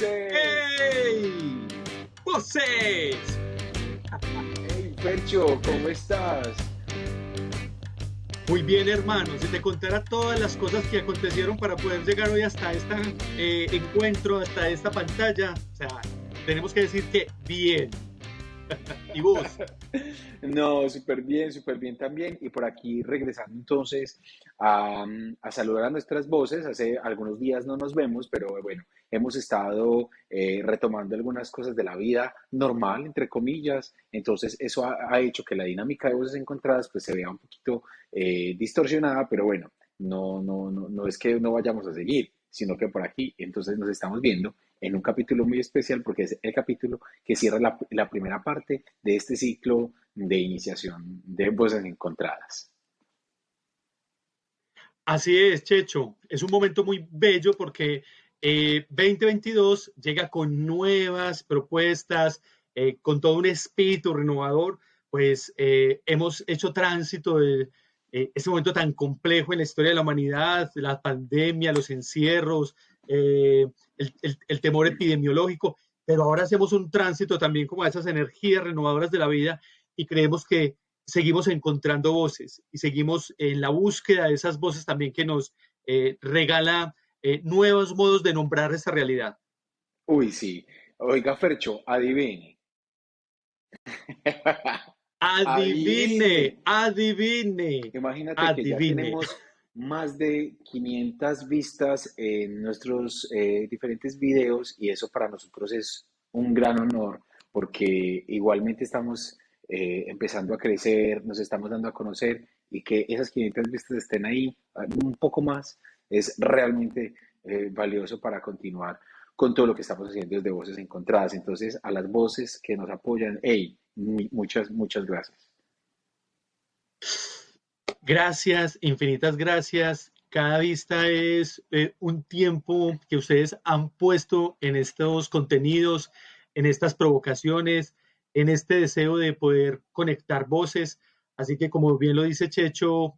voces. ¡Hey! ¡Voces! Hey, Fercho, ¿cómo estás? Muy bien, hermano. Si te contara todas las cosas que acontecieron para poder llegar hoy hasta este encuentro, hasta esta pantalla, o sea, tenemos que decir que bien. ¿Y vos? No, súper bien también. Y por aquí regresando entonces a saludar a nuestras voces. Hace algunos días no nos vemos, pero bueno, hemos estado retomando algunas cosas de la vida normal, entre comillas. Entonces eso ha hecho que la dinámica de voces encontradas pues se vea un poquito distorsionada, pero bueno, no es que no vayamos a seguir, sino que por aquí entonces nos estamos viendo en un capítulo muy especial porque es el capítulo que cierra la primera parte de este ciclo de iniciación de voces encontradas. Así es, Checho. Es un momento muy bello porque 2022 llega con nuevas propuestas, con todo un espíritu renovador. Pues hemos hecho tránsito de este momento tan complejo en la historia de la humanidad, la pandemia, los encierros, el temor epidemiológico, pero ahora hacemos un tránsito también como a esas energías renovadoras de la vida y creemos que seguimos encontrando voces y seguimos en la búsqueda de esas voces también que nos regala nuevos modos de nombrar esta realidad. Uy, sí. Oiga, Fercho, adivine. Adivine, Adivine. adivine, Imagínate que ya adivine. tenemos más de 500 vistas en nuestros diferentes videos y eso para nosotros es un gran honor porque igualmente estamos empezando a crecer, nos estamos dando a conocer y que esas 500 vistas estén ahí un poco más es realmente valioso para continuar con todo lo que estamos haciendo desde Voces Encontradas. Entonces, a las voces que nos apoyan, hey, muchas gracias. Gracias, infinitas gracias. Cada vista es un tiempo que ustedes han puesto en estos contenidos, en estas provocaciones, en este deseo de poder conectar voces. Así que como bien lo dice Checho,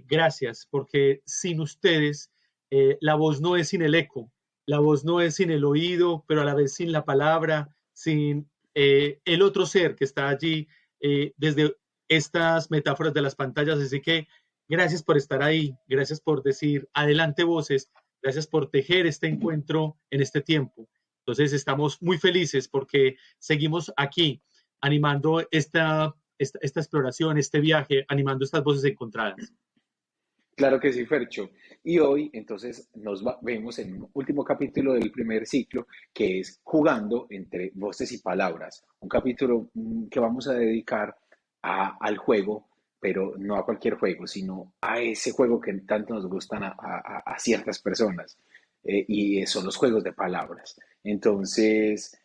gracias, porque sin ustedes la voz no es sin el eco, la voz no es sin el oído, pero a la vez sin la palabra, sin el otro ser que está allí desde estas metáforas de las pantallas. Así que gracias por estar ahí, gracias por decir adelante voces, gracias por tejer este encuentro en este tiempo. Entonces estamos muy felices porque seguimos aquí animando esta exploración, este viaje, animando estas voces encontradas. Claro que sí, Fercho. Y hoy entonces vemos en un último capítulo del primer ciclo que es jugando entre voces y palabras. Un capítulo que vamos a dedicar al juego, pero no a cualquier juego, sino a ese juego que tanto nos gustan a ciertas personas. Y son los juegos de palabras. Entonces,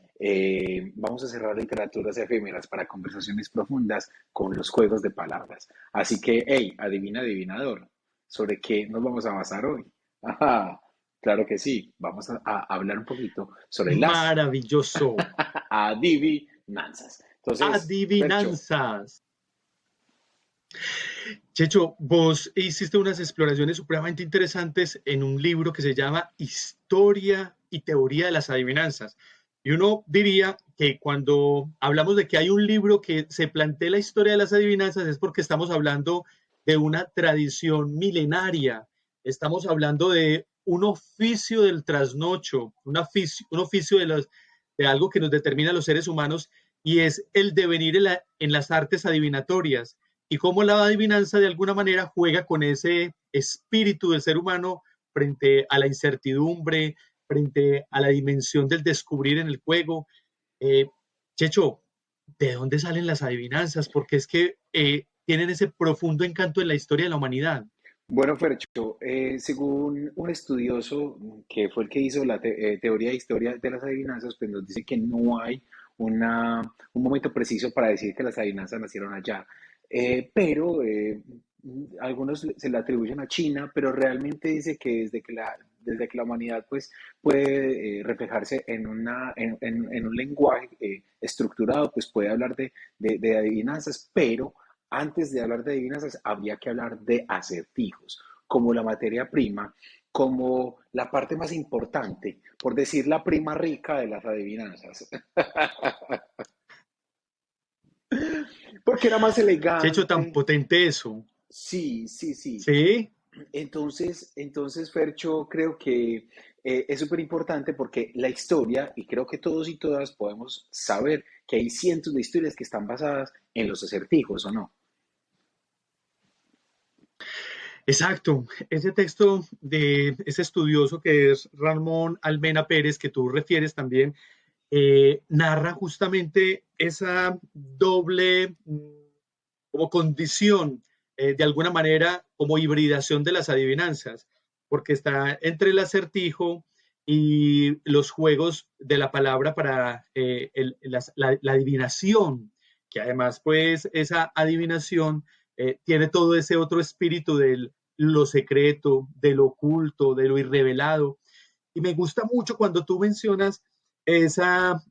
vamos a cerrar literaturas efímeras para conversaciones profundas con los juegos de palabras. Así que, hey, adivina, adivinador. ¿Sobre qué nos vamos a basar hoy? Ajá, claro que sí. Vamos a hablar un poquito sobre las Maravilloso. adivinanzas. Entonces, Fercho, Adivinanzas. Checho, vos hiciste unas exploraciones supremamente interesantes en un libro que se llama Historia y Teoría de las Adivinanzas. Y uno diría que cuando hablamos de que hay un libro que se plantea la historia de las adivinanzas es porque estamos hablando de una tradición milenaria, estamos hablando de un oficio del trasnocho, un oficio de algo que nos determina a los seres humanos y es el devenir en las artes adivinatorias y cómo la adivinanza de alguna manera juega con ese espíritu del ser humano frente a la incertidumbre, frente a la dimensión del descubrir en el juego. Eh, Checho, ¿de dónde salen las adivinanzas? Porque es que tienen ese profundo encanto en la historia de la humanidad. bueno, Fercho, según un estudioso que fue el que hizo la teoría de historia de las adivinanzas, pues nos dice que no hay un momento preciso para decir que las adivinanzas nacieron allá. Pero algunos se le atribuyen a China, pero realmente dice que desde que la humanidad pues, puede reflejarse en un lenguaje estructurado, pues puede hablar de adivinanzas, pero antes de hablar de adivinanzas, habría que hablar de acertijos. Como la materia prima como la parte más importante, por decir la prima rica de las adivinanzas, porque era más Checho, tan elegante. potente eso. Sí, sí, sí. Sí, Entonces, Fercho, creo que es súper importante porque la historia, y creo que todos y todas podemos saber que hay cientos de historias que están basadas en los acertijos, ¿o no? exacto. Ese texto de ese estudioso que es Ramón Almena Pérez, que tú refieres también, narra justamente esa doble como condición, de alguna manera, como hibridación de las adivinanzas, porque está entre el acertijo y los juegos de la palabra para la adivinación, que además, pues, esa adivinación tiene todo ese otro espíritu de lo secreto, de lo oculto, de lo irrevelado. Y me gusta mucho cuando tú mencionas esa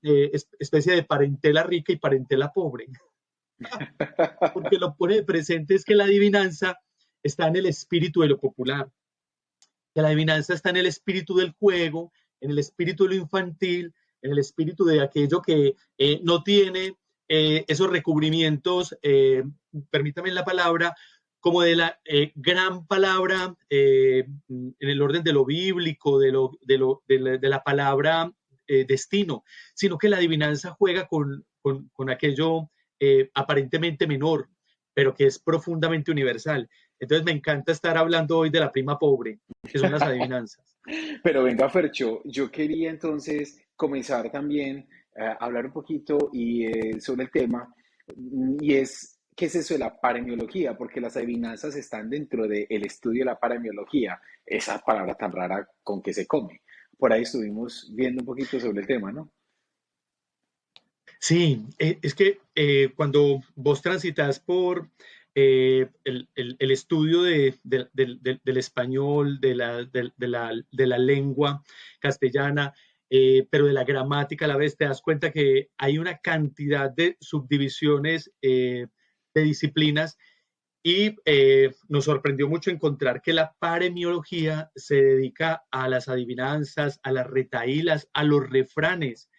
especie de parentela rica y parentela pobre, porque lo pone de presente es que la adivinanza está en el espíritu de lo popular, que la adivinanza está en el espíritu del juego, en el espíritu de lo infantil, en el espíritu de aquello que no tiene esos recubrimientos, permítame la palabra, como de la gran palabra en el orden de lo bíblico, de la palabra destino, sino que la adivinanza juega con aquello aparentemente menor, pero que es profundamente universal. Entonces me encanta estar hablando hoy de la prima pobre, que son las adivinanzas. Pero venga, Fercho, yo quería entonces comenzar también a hablar un poquito sobre el tema, y es, ¿qué es eso de la paremiología? Porque las adivinanzas están dentro del estudio de la paremiología, esa palabra tan rara con que se come. Por ahí estuvimos viendo un poquito sobre el tema, ¿no? Sí, es que cuando vos transitas por el estudio del español, de la lengua castellana, pero de la gramática a la vez, te das cuenta que hay una cantidad de subdivisiones de disciplinas y nos sorprendió mucho encontrar que la paremiología se dedica a las adivinanzas, a las retahílas, a los refranes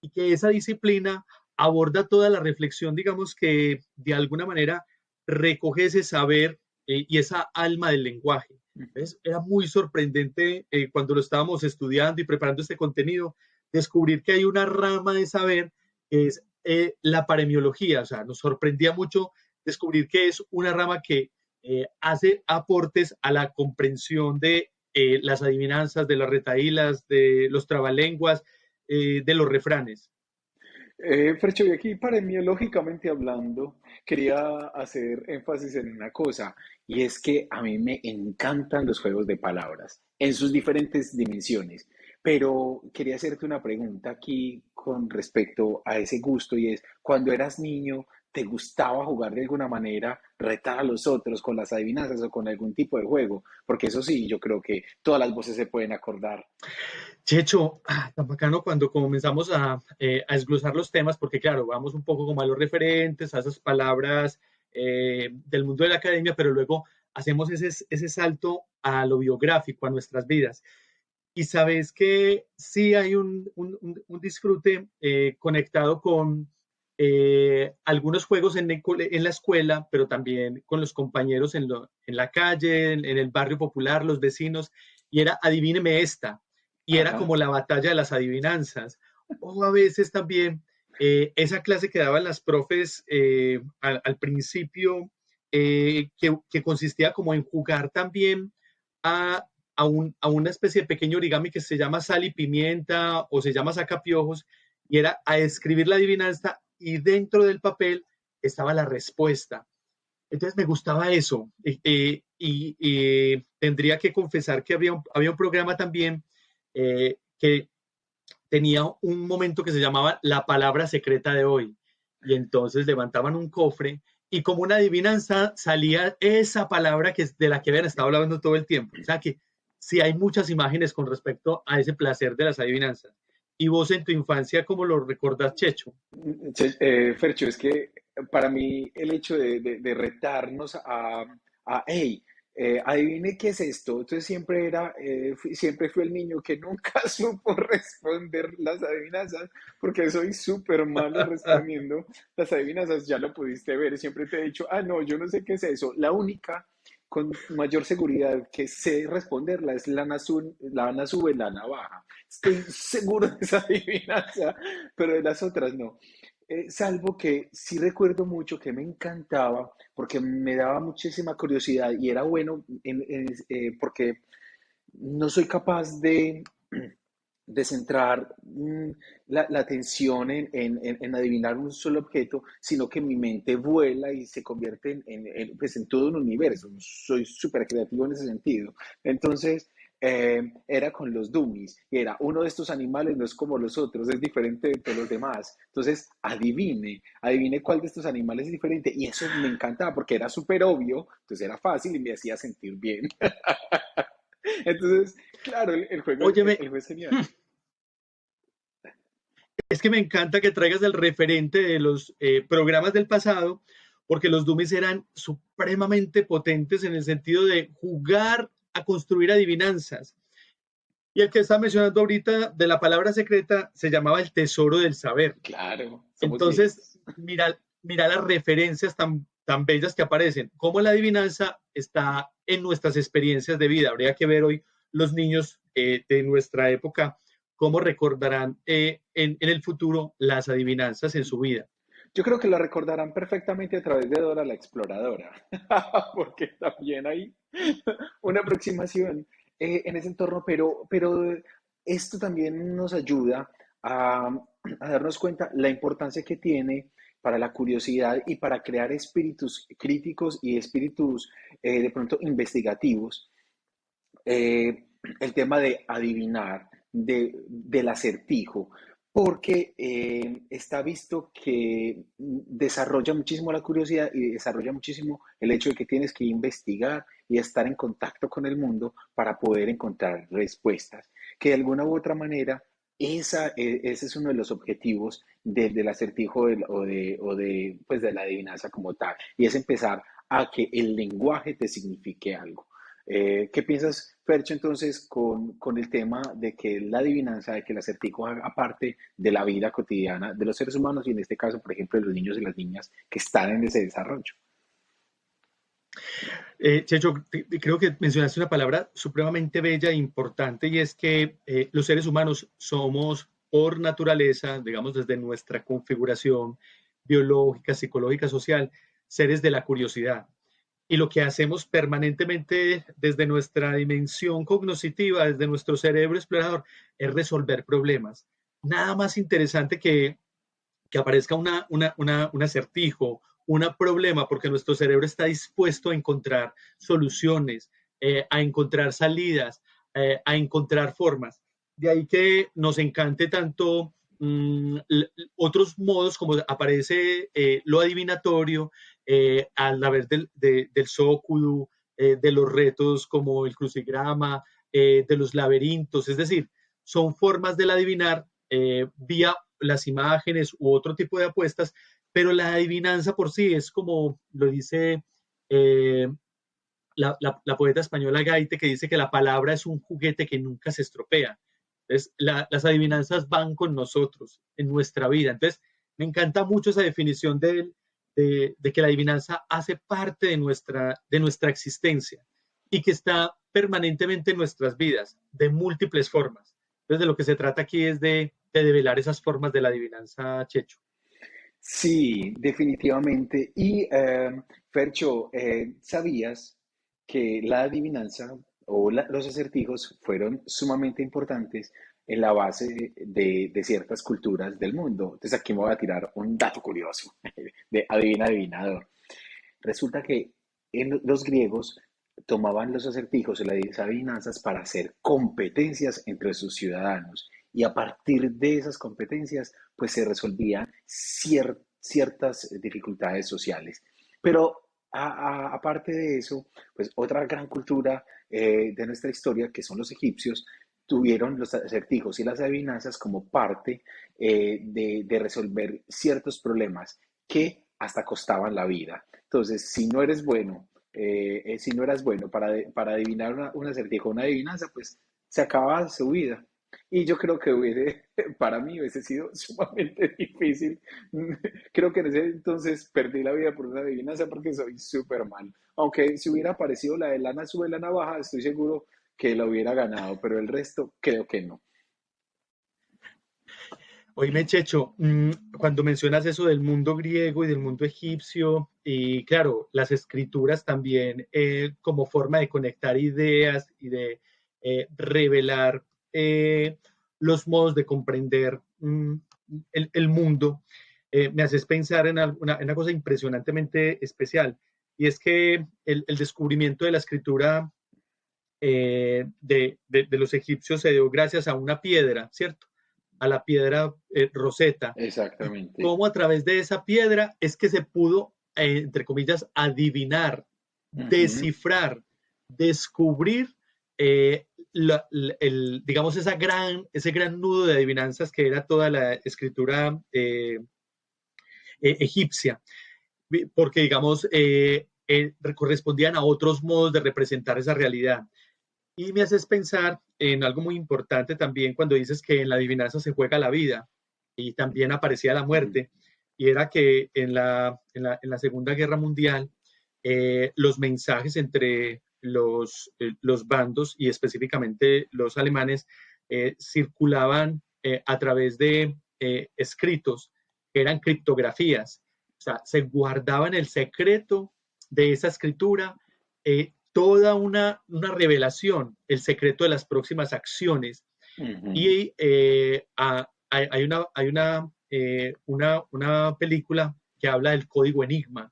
y que esa disciplina aborda toda la reflexión, digamos que de alguna manera recoge ese saber y esa alma del lenguaje. ¿Ves? Era muy sorprendente cuando lo estábamos estudiando y preparando este contenido, descubrir que hay una rama de saber que es la paremiología. O sea, nos sorprendía mucho descubrir que es una rama que hace aportes a la comprensión de las adivinanzas, de las retahílas, de los trabalenguas, de los refranes. Fercho, y aquí paremiológicamente hablando, quería hacer énfasis en una cosa, y es que a mí me encantan los juegos de palabras en sus diferentes dimensiones, pero quería hacerte una pregunta aquí con respecto a ese gusto, y es, cuando eras niño, ¿te gustaba jugar de alguna manera, retar a los otros con las adivinanzas o con algún tipo de juego? Porque eso sí, yo creo que todas las voces se pueden acordar. Checho, tan bacano cuando comenzamos a desglosar los temas, porque claro, vamos un poco como a los referentes, a esas palabras del mundo de la academia, pero luego hacemos ese salto a lo biográfico, a nuestras vidas. Y sabes que sí hay un disfrute conectado con algunos juegos en la escuela, pero también con los compañeros en la calle, en el barrio popular, los vecinos, y era adivíneme esta, y era Ajá. como la batalla de las adivinanzas. O a veces también esa clase que daban las profes al principio, que consistía como en jugar también a a una especie de pequeño origami que se llama sal y pimienta o se llama sacapiojos, y era a escribir la adivinanza y dentro del papel estaba la respuesta. Entonces me gustaba eso. Tendría que confesar que había un programa también que tenía un momento que se llamaba La palabra secreta de hoy. Y entonces levantaban un cofre y como una adivinanza salía esa palabra que es de la que habían estado hablando todo el tiempo. O sea que sí hay muchas imágenes con respecto a ese placer de las adivinanzas. ¿Y vos en tu infancia cómo lo recordás, Checho? Fercho, es que para mí el hecho de retarnos hey, adivine qué es esto. Entonces siempre fui el niño que nunca supo responder las adivinanzas, porque soy súper malo respondiendo las adivinanzas. Ya lo pudiste ver, siempre te he dicho, ah, no, yo no sé qué es eso. La única con mayor seguridad que sé responderla es lana sube, lana baja. Estoy seguro de esa adivinanza, pero de las otras no. Salvo que sí recuerdo mucho que me encantaba porque me daba muchísima curiosidad y era bueno porque no soy capaz de centrar la atención en adivinar un solo objeto, sino que mi mente vuela y se convierte pues, en todo un universo. Soy súper creativo en ese sentido. Entonces, era con los dummies, y era uno de estos animales no es como los otros, es diferente de todos los demás. Entonces, adivine cuál de estos animales es diferente. Y eso me encantaba porque era súper obvio, entonces era fácil y me hacía sentir bien. Entonces, claro, el juego, Óyeme, el juego es genial. es que me encanta que traigas el referente de los programas del pasado, porque los Dummies eran supremamente potentes en el sentido de jugar a construir adivinanzas. Y el que está mencionando ahorita de la palabra secreta se llamaba el tesoro del saber. Claro, somos Entonces, viejos. mira las referencias tan bellas que aparecen. Cómo la adivinanza está en nuestras experiencias de vida. Habría que ver hoy los niños de nuestra época cómo recordarán en el futuro las adivinanzas en su vida. Yo creo que lo recordarán perfectamente a través de Dora la Exploradora, porque también hay una aproximación en ese entorno, pero esto también nos ayuda a darnos cuenta la importancia que tiene para la curiosidad y para crear espíritus críticos y espíritus de pronto investigativos, el tema de adivinar, del acertijo, porque está visto que desarrolla muchísimo la curiosidad y desarrolla muchísimo el hecho de que tienes que investigar y estar en contacto con el mundo para poder encontrar respuestas, que de alguna u otra manera ese es uno de los objetivos del acertijo pues de la adivinanza como tal, y es empezar a que el lenguaje te signifique algo. ¿Qué piensas, Fercho, entonces con el tema de que la adivinanza, de que el acertijo haga parte de la vida cotidiana de los seres humanos y en este caso, por ejemplo, de los niños y las niñas que están en ese desarrollo? Checho, creo que mencionaste una palabra supremamente bella e importante y es que los seres humanos somos por naturaleza, digamos desde nuestra configuración biológica, psicológica, social, seres de la curiosidad. Y lo que hacemos permanentemente desde nuestra dimensión cognoscitiva, desde nuestro cerebro explorador, es resolver problemas. Nada más interesante que aparezca un acertijo, un problema, porque nuestro cerebro está dispuesto a encontrar soluciones, a encontrar salidas, a encontrar formas. De ahí que nos encante tanto otros modos, como aparece lo adivinatorio, a la vez del Zócalo, de los retos como el crucigrama, de los laberintos, es decir, son formas del adivinar vía las imágenes u otro tipo de apuestas, pero la adivinanza por sí es como lo dice eh, la poeta española Gaite, que dice que la palabra es un juguete que nunca se estropea. Entonces, las adivinanzas van con nosotros en nuestra vida. Entonces, me encanta mucho esa definición de que la adivinanza hace parte de nuestra existencia y que está permanentemente en nuestras vidas, de múltiples formas. Entonces, de lo que se trata aquí es de develar esas formas de la adivinanza, Checho. Sí, definitivamente. Y Fercho, ¿sabías que la adivinanza o los acertijos fueron sumamente importantes en la base de ciertas culturas del mundo? Entonces aquí me voy a tirar un dato curioso de adivinador. Resulta que los griegos tomaban los acertijos y las adivinanzas para hacer competencias entre sus ciudadanos y a partir de esas competencias pues se resolvían ciertas dificultades sociales. Pero aparte de eso, pues otra gran cultura de nuestra historia, que son los egipcios, tuvieron los acertijos y las adivinanzas como parte de resolver ciertos problemas que hasta costaban la vida. Entonces, si no eres bueno si no eras bueno para adivinar un acertijo, una adivinanza, pues se acababa su vida. Y yo creo que para mí hubiese sido sumamente difícil. Creo que en ese entonces perdí la vida por una adivinanza porque soy súper mal. Aunque si hubiera aparecido la de lana sube, lana baja, estoy seguro que la hubiera ganado, pero el resto creo que no. Oíme, Checho, cuando mencionas eso del mundo griego y del mundo egipcio, y claro, las escrituras también como forma de conectar ideas y de revelar los modos de comprender el mundo, me haces pensar en una cosa impresionantemente especial, y es que el descubrimiento de la escritura de los egipcios se dio gracias a una piedra, ¿cierto? A la piedra Rosetta, y Exactamente. cómo a través de esa piedra es que se pudo, entre comillas, adivinar, Ujú. descifrar, descubrir, eh, digamos, ese gran nudo de adivinanzas que era toda la escritura egipcia, porque, digamos, correspondían a otros modos de representar esa realidad. Y me haces pensar en algo muy importante también cuando dices que en la adivinanza se juega la vida y también aparecía la Ujú. muerte. Y era que en la Segunda Guerra Mundial los mensajes entre los bandos y específicamente los alemanes circulaban a través de escritos que eran criptografías. O sea, se guardaban el secreto de esa escritura toda una revelación, el secreto de las próximas acciones. Ujú. Y una película que habla del código Enigma.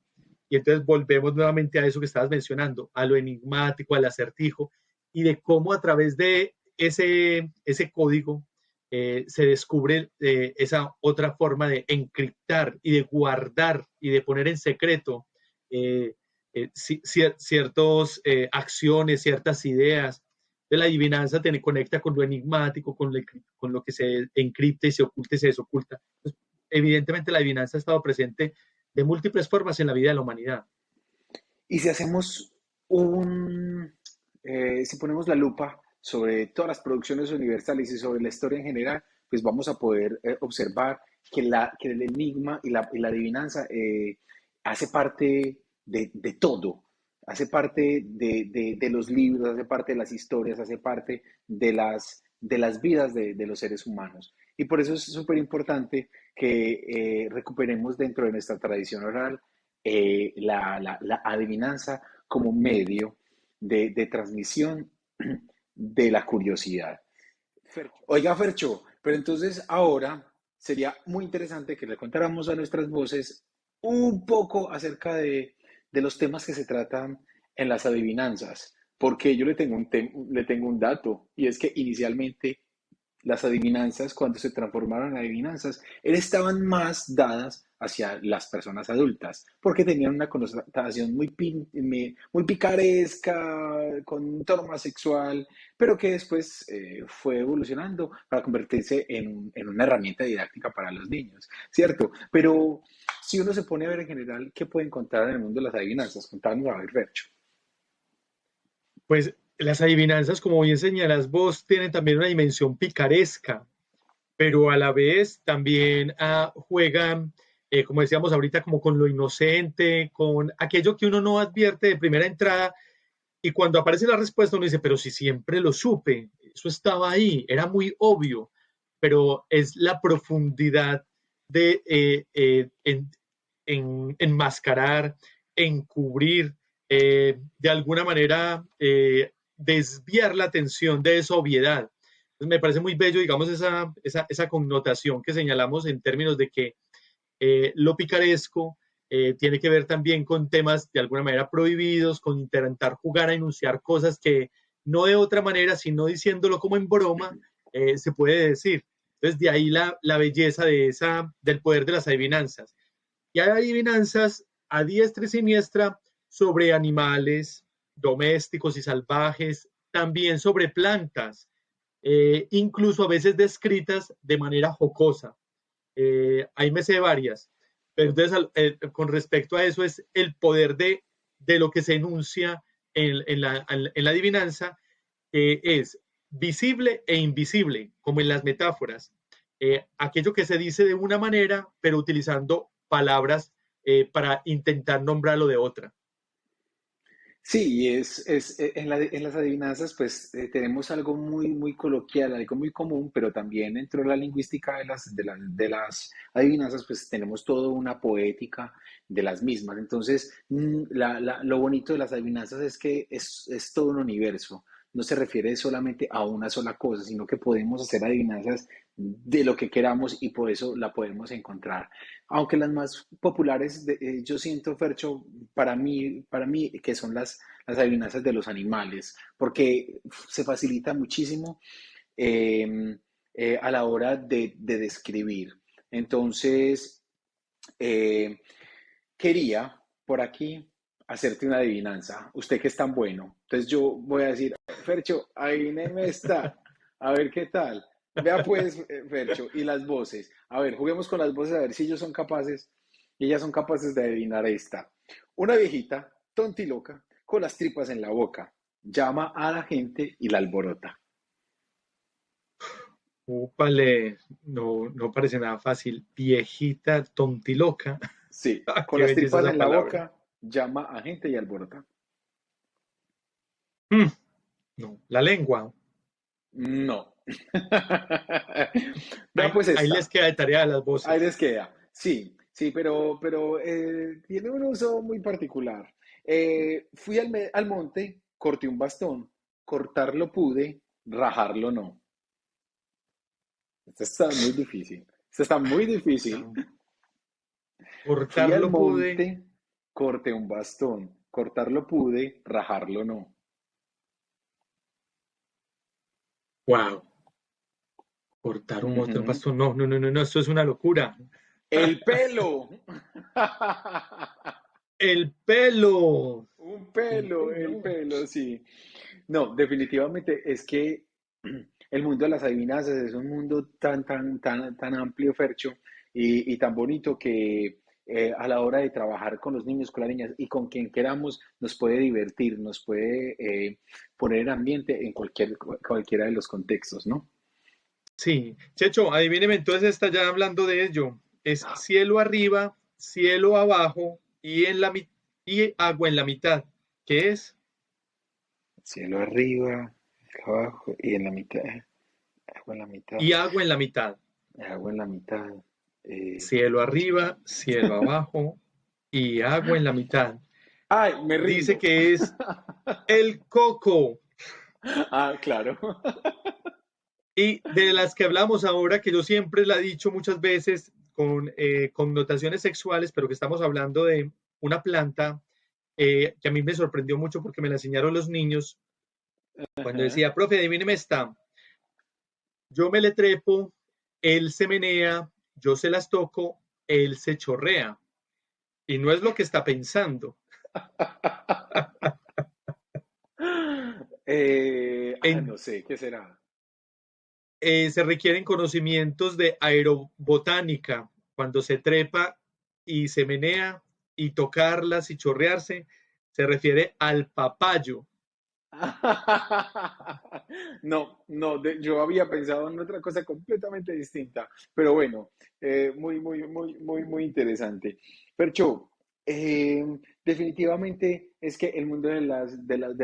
Y entonces volvemos nuevamente a eso que estabas mencionando, a lo enigmático, al acertijo, y de cómo a través de ese código se descubre esa otra forma de encriptar y de guardar y de poner en secreto eh, ciertas acciones, ciertas ideas. De la adivinanza te conecta con lo enigmático, con lo que se encripta y se oculta y se desoculta. Entonces, evidentemente la adivinanza ha estado presente de múltiples formas en la vida de la humanidad. Y si hacemos si ponemos la lupa sobre todas las producciones universales y sobre la historia en general, pues vamos a poder observar que el enigma y la adivinanza hace parte de todo, hace parte de los libros, hace parte de las historias, hace parte de las vidas de los seres humanos. Y por eso es súper importante que recuperemos dentro de nuestra tradición oral la adivinanza como medio de transmisión de la curiosidad. Oiga, Fercho, pero entonces ahora sería muy interesante que le contáramos a nuestras voces un poco acerca de los temas que se tratan en las adivinanzas, porque yo le tengo un dato, y es que inicialmente las adivinanzas, cuando se transformaron en adivinanzas, estaban más dadas hacia las personas adultas, porque tenían una connotación muy picaresca, con un tono más sexual, pero que después fue evolucionando para convertirse en una herramienta didáctica para los niños, ¿cierto? Pero si uno se pone a ver en general, ¿qué puede encontrar en el mundo de las adivinanzas? Contanos a ver, Fercho. Pues las adivinanzas, como bien señalas vos, tienen también una dimensión picaresca, pero a la vez también juegan, como decíamos ahorita, como con lo inocente, con aquello que uno no advierte de primera entrada. Y cuando aparece la respuesta, uno dice, pero si siempre lo supe, eso estaba ahí, era muy obvio, pero es la profundidad de enmascarar, encubrir, de alguna manera desviar la atención de esa obviedad. Entonces me parece muy bello, digamos, esa connotación que señalamos en términos de que lo picaresco tiene que ver también con temas de alguna manera prohibidos, con intentar jugar a enunciar cosas que no de otra manera, sino diciéndolo como en broma, se puede decir. Entonces, de ahí la belleza del poder de las adivinanzas. Y hay adivinanzas a diestra y siniestra sobre animales domésticos y salvajes, también sobre plantas, incluso a veces descritas de manera jocosa. Ahí me sé varias. Pero entonces, con respecto a eso, es el poder de de lo que se enuncia en la adivinanza, es visible e invisible, como en las metáforas. Aquello que se dice de una manera, pero utilizando palabras para intentar nombrarlo de otra. Sí, en las adivinanzas pues tenemos algo muy coloquial, algo muy común, pero también dentro de la lingüística de las adivinanzas pues tenemos toda una poética de las mismas. Entonces, lo bonito de las adivinanzas es que es todo un universo. No se refiere solamente a una sola cosa, sino que podemos hacer adivinanzas de lo que queramos y por eso la podemos encontrar. Aunque las más populares, yo siento, Fercho, para mí que son las adivinanzas de los animales, porque se facilita muchísimo eh, a la hora de describir. Entonces, eh, quería por aquí hacerte una adivinanza. Usted que es tan bueno. Entonces yo voy a decir, Fercho, adivíneme esta. A ver qué tal. Vea pues, Fercho, y las voces. A ver, juguemos con las voces a ver si ellos son capaces, y ellas son capaces de adivinar esta. Una viejita, tontiloca, con las tripas en la boca, llama a la gente y la alborota. Úpale, no, no parece nada fácil. Viejita tontiloca. Sí, con Qué las belleza tripas esa en la palabra. boca, llama a gente y alborota. Mm, no, la lengua. No. Vea Ahí, pues ahí les esta. queda de tarea a las Ahí voces. les queda. Sí, sí, pero tiene un uso muy particular. Fui al monte, corté un bastón, cortarlo pude, rajarlo no. Esto está muy difícil. Esto está muy difícil. Fui al Cortarlo pude. monte, corté un bastón, cortarlo pude, rajarlo no. Wow. Cortar un monte, un Ujú. bastón. No, no, no, no, no, esto es una locura. El pelo. El pelo. Un El pelo. pelo, sí. No, definitivamente es que el mundo de las adivinanzas es un mundo tan amplio, Fercho, y tan bonito que a la hora de trabajar con los niños, con las niñas y con quien queramos, nos puede divertir, nos puede poner en ambiente en cualquiera de los contextos, ¿no? Sí. Checho, adivíneme, entonces está ya hablando de ello. Es cielo arriba, cielo abajo y agua en la mitad. ¿Qué es? Cielo arriba, abajo y en la mitad, agua en la mitad, Y agua en la mitad. agua en la mitad. eh. Cielo arriba, cielo abajo y agua en la mitad. ¡Ay, me Dice rindo! que es el coco. Ah, claro. Y de las que hablamos ahora, que yo siempre la he dicho muchas veces con connotaciones sexuales, pero que estamos hablando de una planta que a mí me sorprendió mucho porque me la enseñaron los niños cuando Ajá. decía, profe, adivíneme esta, yo me le trepo, él se menea, yo se las toco, él se chorrea. Y no es lo que está pensando. En, No sé, ¿qué será? se requieren conocimientos de aerobotánica cuando se trepa y se menea y tocarlas y chorrearse, se refiere al papayo. No, no, yo había pensado en otra cosa completamente distinta, pero bueno, muy interesante. Percho, definitivamente es que el mundo de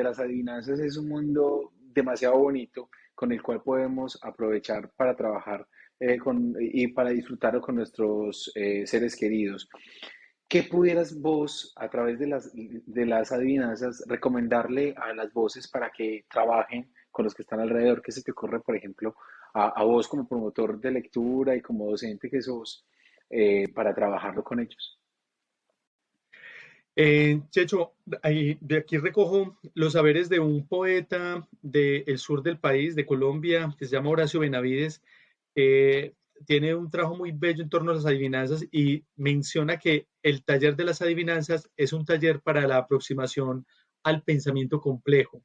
las adivinanzas es un mundo demasiado bonito con el cual podemos aprovechar para trabajar y para disfrutar con nuestros seres queridos. ¿Qué pudieras vos, a través de las adivinanzas, recomendarle a las voces para que trabajen con los que están alrededor? ¿Qué se te ocurre, por ejemplo, a vos como promotor de lectura y como docente que sos, para trabajarlo con ellos? Checho, de aquí recojo los saberes de un poeta del sur del país, de Colombia, que se llama Horacio Benavides, que tiene un trabajo muy bello en torno a las adivinanzas y menciona que el taller de las adivinanzas es un taller para la aproximación al pensamiento complejo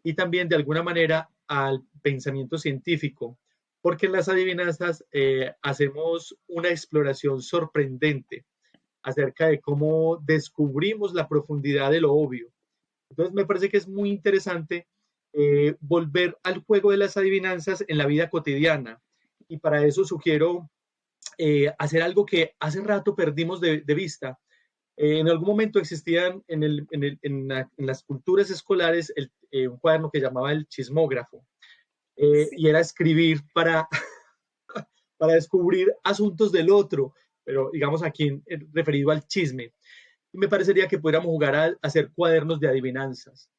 y también de alguna manera al pensamiento científico, porque en las adivinanzas hacemos una exploración sorprendente acerca de cómo descubrimos la profundidad de lo obvio. Entonces me parece que es muy interesante volver al juego de las adivinanzas en la vida cotidiana. Y para eso sugiero hacer algo que hace rato perdimos de vista. En algún momento existían en las culturas escolares un cuaderno que llamaba el chismógrafo, y Sí. era escribir para descubrir asuntos del otro, pero digamos aquí referido al chisme. Y me parecería que pudiéramos jugar a hacer cuadernos de adivinanzas.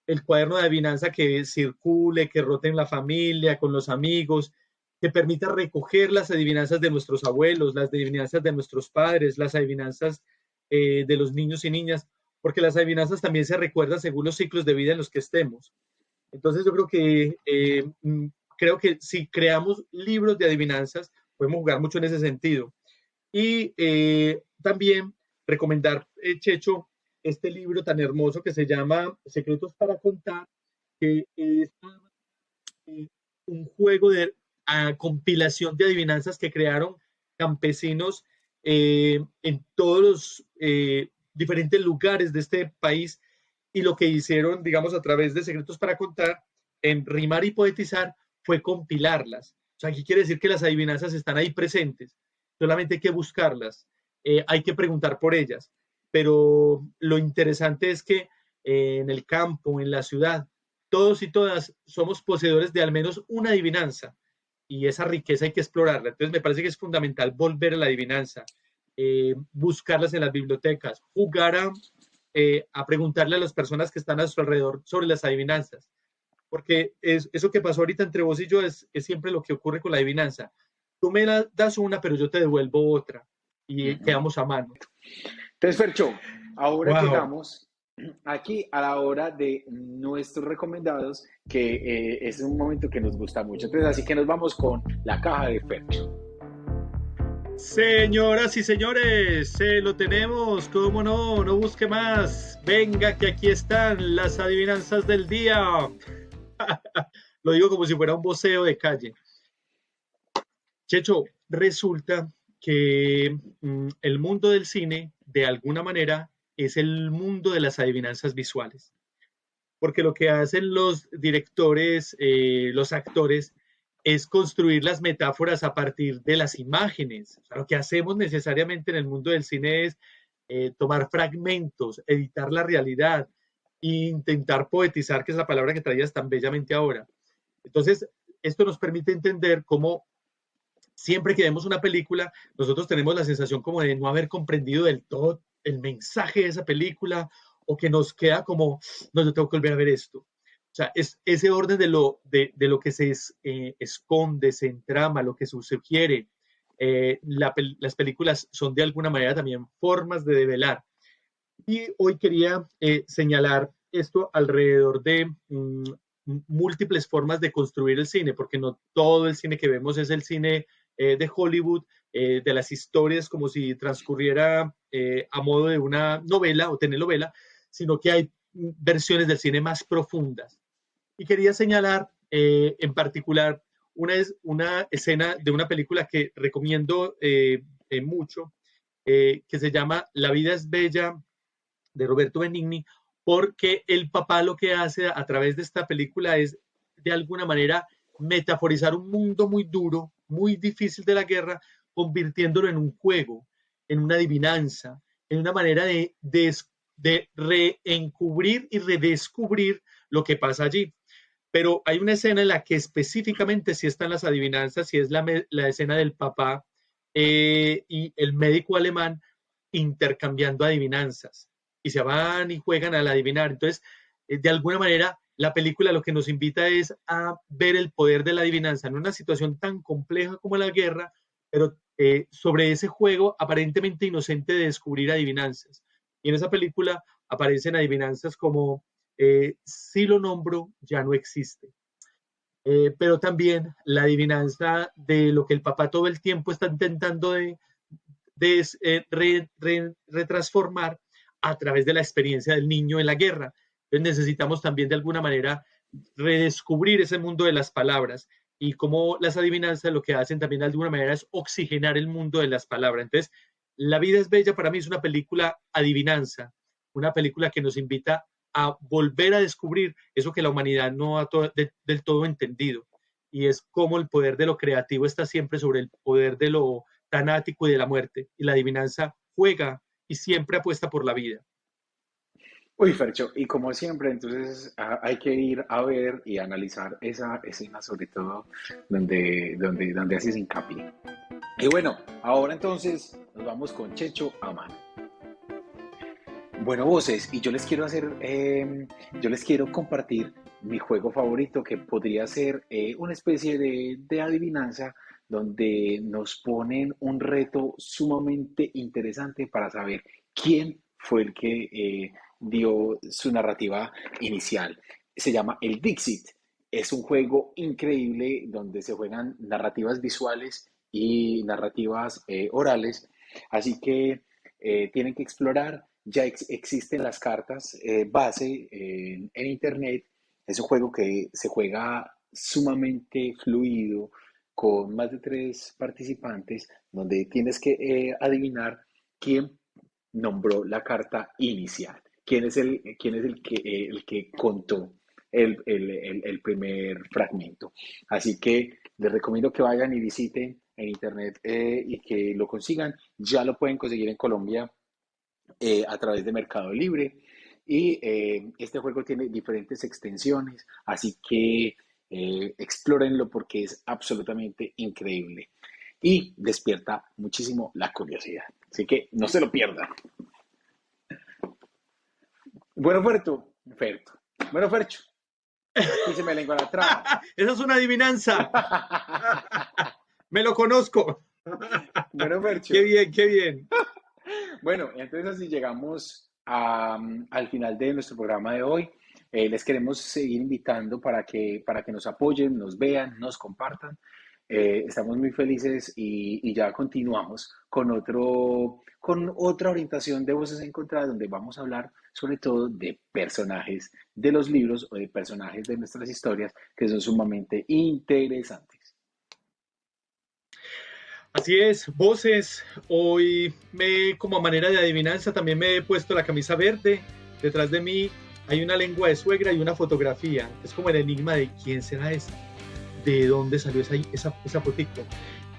El cuaderno de adivinanza que circule, que rote en la familia, con los amigos, que permita recoger las adivinanzas de nuestros abuelos, las adivinanzas de nuestros padres, las adivinanzas de los niños y niñas, porque las adivinanzas también se recuerdan según los ciclos de vida en los que estemos. Entonces yo creo que si creamos libros de adivinanzas, podemos jugar mucho en ese sentido. Y también recomendar, Checho, este libro tan hermoso que se llama Secretos para Contar, que es un juego de compilación de adivinanzas que crearon campesinos en todos los diferentes lugares de este país, y lo que hicieron, digamos, a través de Secretos para Contar, en rimar y poetizar, fue compilarlas. O sea, aquí quiere decir que las adivinanzas están ahí presentes, solamente hay que buscarlas, hay que preguntar por ellas. Pero lo interesante es que en el campo, en la ciudad, todos y todas somos poseedores de al menos una adivinanza, y esa riqueza hay que explorarla. Entonces me parece que es fundamental volver a la adivinanza, buscarlas en las bibliotecas, jugar a preguntarle a las personas que están a su alrededor sobre las adivinanzas, porque eso que pasó ahorita entre vos y yo es siempre lo que ocurre con la adivinanza. Tú me das una, pero yo te devuelvo otra y Ujú. quedamos a mano. Entonces, Fercho, ahora Wow. llegamos aquí a la hora de nuestros recomendados, que es un momento que nos gusta mucho. Entonces, así que nos vamos con la caja de Fercho. Señoras y señores, se lo tenemos, cómo no, no busque más. Venga, que aquí están las adivinanzas del día. Lo digo como si fuera un voceo de calle. Checho, resulta que el mundo del cine, de alguna manera, es el mundo de las adivinanzas visuales. Porque lo que hacen los directores, los actores, es construir las metáforas a partir de las imágenes. O sea, lo que hacemos necesariamente en el mundo del cine es tomar fragmentos, editar la realidad e intentar poetizar, que es la palabra que traías tan bellamente ahora. Entonces, esto nos permite entender cómo siempre que vemos una película, nosotros tenemos la sensación como de no haber comprendido del todo el mensaje de esa película, o que nos queda como, no, yo tengo que volver a ver esto. O sea, es ese orden de lo que se esconde, se entrama, lo que se sugiere. Las películas son de alguna manera también formas de develar. Y hoy quería señalar esto alrededor de múltiples formas de construir el cine, porque no todo el cine que vemos es el cine de Hollywood, de las historias como si transcurriera a modo de una novela o telenovela, sino que hay versiones del cine más profundas. Y quería señalar en particular una escena de una película que recomiendo mucho, que se llama La vida es bella, de Roberto Benigni, porque el papá lo que hace a través de esta película es, de alguna manera, metaforizar un mundo muy duro, muy difícil de la guerra, convirtiéndolo en un juego, en una adivinanza, en una manera de reencubrir y redescubrir lo que pasa allí. Pero hay una escena en la que específicamente sí están las adivinanzas, y es la escena del papá y el médico alemán intercambiando adivinanzas, y se van y juegan al adivinar. Entonces, de alguna manera, la película lo que nos invita es a ver el poder de la adivinanza en una situación tan compleja como la guerra, pero sobre ese juego aparentemente inocente de descubrir adivinanzas. Y en esa película aparecen adivinanzas como si lo nombro, ya no existe. Pero también la adivinanza de lo que el papá todo el tiempo está intentando retransformar a través de la experiencia del niño en la guerra. Entonces necesitamos también de alguna manera redescubrir ese mundo de las palabras, y cómo las adivinanzas lo que hacen también de alguna manera es oxigenar el mundo de las palabras. Entonces, La vida es bella para mí es una película adivinanza, una película que nos invita a volver a descubrir eso que la humanidad no ha del todo entendido, y es cómo el poder de lo creativo está siempre sobre el poder de lo tanático y de la muerte, y la adivinanza juega y siempre apuesta por la vida. Uy, Fercho, y como siempre, entonces hay que ir a ver y analizar esa escena, sobre todo donde haces hincapié. Y bueno, ahora entonces nos vamos con Checho Amán. Bueno, voces, y yo les quiero compartir mi juego favorito, que podría ser una especie de adivinanza donde nos ponen un reto sumamente interesante para saber quién fue el que dio su narrativa inicial. Se llama el Dixit. Es un juego increíble donde se juegan narrativas visuales y narrativas orales, así que tienen que explorar. Ya existen las cartas base en internet. Es un juego que se juega sumamente fluido, con más de 3 participantes, donde tienes que adivinar quién nombró la carta inicial, quién es el que contó el primer fragmento. Así que les recomiendo que vayan y visiten en internet y que lo consigan. Ya lo pueden conseguir en Colombia a través de Mercado Libre. Y este juego tiene diferentes extensiones, así que explórenlo porque es absolutamente increíble y despierta muchísimo la curiosidad. Así que no se lo pierdan. Bueno, Ferto. Bueno, Fercho. Aquí se me lengua la traba. Esa es una adivinanza. Me lo conozco. Bueno, Fercho. Qué bien, qué bien. Bueno, entonces así llegamos al final de nuestro programa de hoy. Les queremos seguir invitando para que nos apoyen, nos vean, nos compartan. Estamos muy felices y ya continuamos con otra orientación de Voces Encontradas, donde vamos a hablar sobre todo de personajes de los libros o de personajes de nuestras historias que son sumamente interesantes. Así es, voces. Hoy como a manera de adivinanza, también me he puesto la camisa verde. Detrás de mí hay una lengua de suegra y una fotografía. Es como el enigma de quién será esa, de dónde salió esa fotito.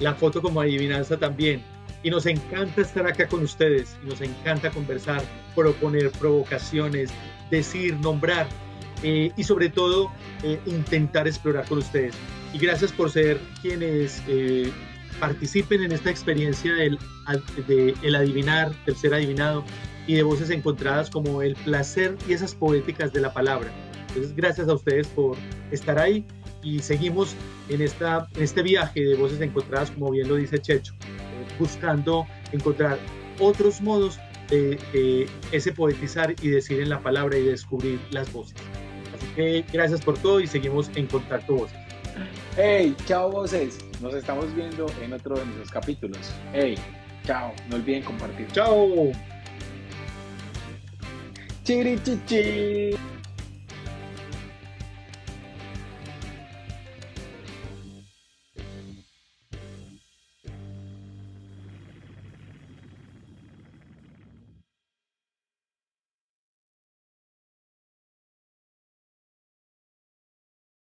La foto como adivinanza también. Y nos encanta estar acá con ustedes, y nos encanta conversar, proponer provocaciones, decir, nombrar, y sobre todo intentar explorar con ustedes. Y gracias por ser quienes participen en esta experiencia de el adivinar, del ser adivinado, y de Voces Encontradas, como el placer y esas poéticas de la palabra. Entonces, gracias a ustedes por estar ahí, y seguimos en este viaje de Voces Encontradas, como bien lo dice Checho, buscando encontrar otros modos de ese poetizar y decir en la palabra y descubrir las voces. Así que gracias por todo y seguimos en contacto, Voces. Hey, chao, Voces. Nos estamos viendo en otro de nuestros capítulos. Hey, chao. No olviden compartir. Chao. Chirichichi.